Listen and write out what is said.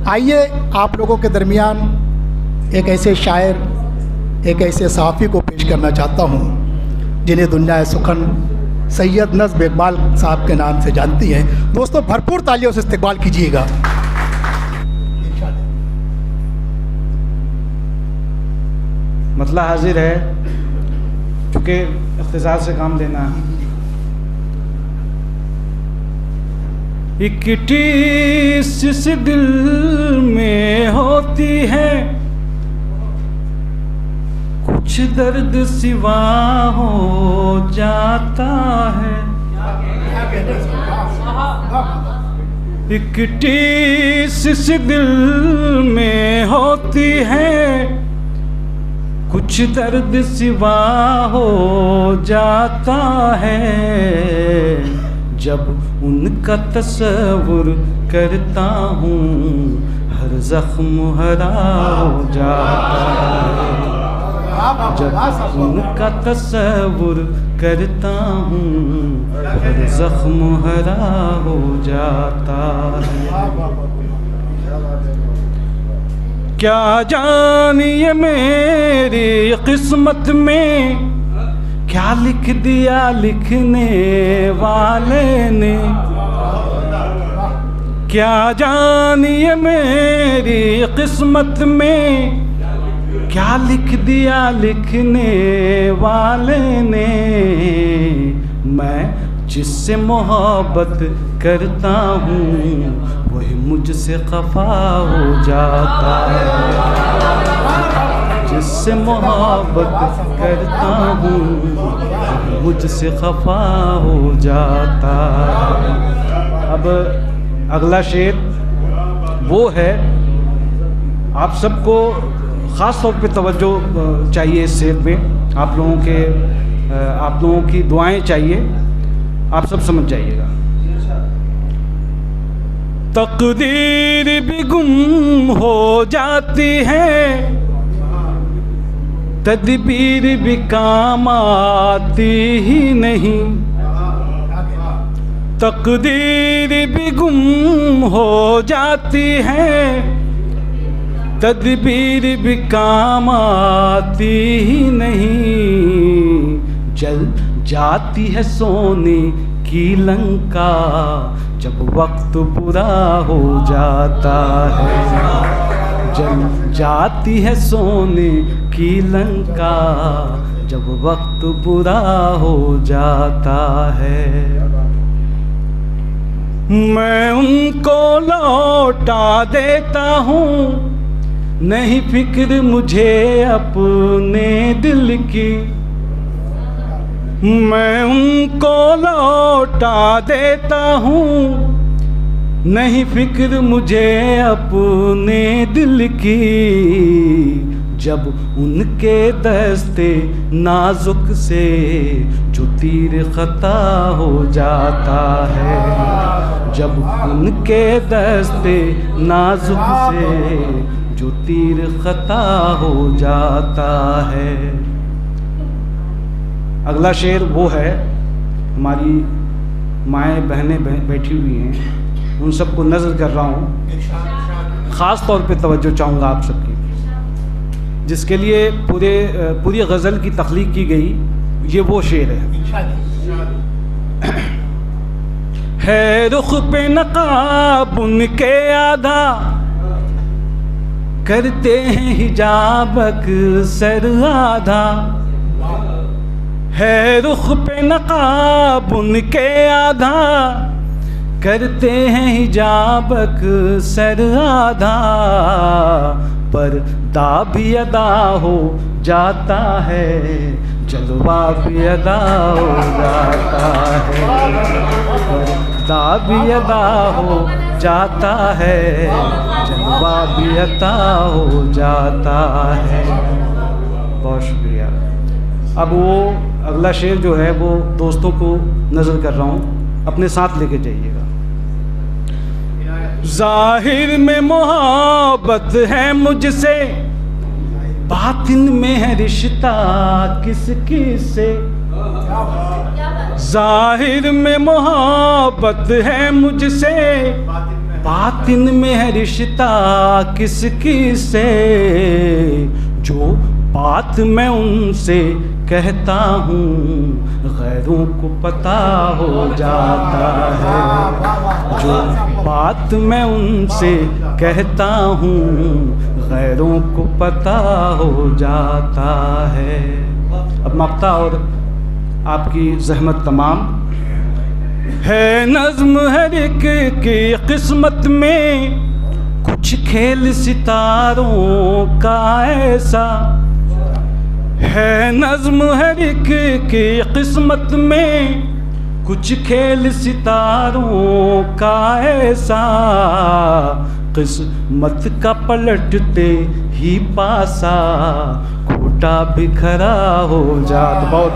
आइए आप लोगों के दरमियान एक ऐसे शायर, एक ऐसे सहाफ़ी को पेश करना चाहता हूँ जिन्हें दुनिया सुखन सैयद नज़्म इकबाल साहब के नाम से जानती है। दोस्तों भरपूर तालियों से इस्तकबाल कीजिएगा। मतला हाजिर है, चूँकि इख्तिसार से काम लेना है। एक टीस दिल में होती है, कुछ दर्द सिवा हो जाता है। एक टीस दिल में होती है, कुछ दर्द सिवा हो जाता है। जब उनका तस्वुर करता हूँ, हर जख्म हरा हो जाता है। जब उनका तस्वुर करता हूँ, हर जख्म हरा हो जाता है। क्या जानिए मेरी किस्मत में क्या लिख दिया लिखने वाले ने। क्या जानिए मेरी किस्मत में क्या लिख दिया लिखने वाले ने। मैं जिससे मोहब्बत करता हूँ, वही मुझसे खफा हो जाता है। जिससे मोहब्बत करता हूँ, मुझसे खफा हो जाता है। अब अगला शेर वो है, आप सबको ख़ास तौर पे तवज्जो चाहिए इस शेर में। आप लोगों की दुआएं चाहिए, आप सब समझ जाइएगा। तकदीर भी गुम हो जाती है, तदबीर भी काम आती ही नहीं। तकदीर भी गुम हो जाती है, तदबीर भी काम आती ही नहीं। जल जाती है सोने की लंका, जब वक्त बुरा हो जाता है। जल जाती है सोने की लंका, जब वक्त बुरा हो जाता है। मैं उनको लौटा देता हूँ, नहीं फिक्र मुझे अपने दिल की। मैं उनको लौटा देता हूँ, नहीं फिक्र मुझे अपने दिल की। जब उनके दस्ते नाजुक से जो तीर खता हो जाता है। जब उनके दस्ते नाजुक से जो तीर खता हो जाता है। अगला शेर वो है, हमारी माएँ बहनें बैठी हुई हैं, उन सबको नज़र कर रहा हूँ। ख़ास तौर पे तवज्जो चाहूँगा आप सबकी, जिसके लिए पूरी गज़ल की तख्लीक की गई। ये वो शेर है रुख पे नकाब उनके आधा, करते हैं हिजाब अक्सर आधा। है रुख पे नकाब उनके आधा, करते हैं हिजाब अक्सर आधा। पर दा भी अदा हो जाता है, जलवा भी अदा हो जाता है। पर दा भी अदा हो जाता है, जलवा भी अदा हो जाता है। बहुत शुक्रिया। अब वो अगला शेर जो है वो दोस्तों को नज़र कर रहा हूँ, अपने साथ लेके जाइएगा। ज़ाहिर में मोहब्बत है मुझसे, बातिन में है रिश्ता किसकी से। ज़ाहिर में मोहब्बत है मुझसे, बातिन में है रिश्ता किसकी से, जो बात मैं उनसे कहता हूँ गैरों को पता हो जाता है। जो बात मैं उनसे कहता हूँ गैरों को पता हो जाता है। अब मक्ता और आपकी जहमत तमाम है। नज़्म हर एक की किस्मत में कुछ खेल सितारों का ऐसा है। नज़्म हर एक की किस्मत में कुछ खेल सितारों का ऐसा, किस्मत का पलटते ही पासा खोटा बिखरा हो जाता। बहुत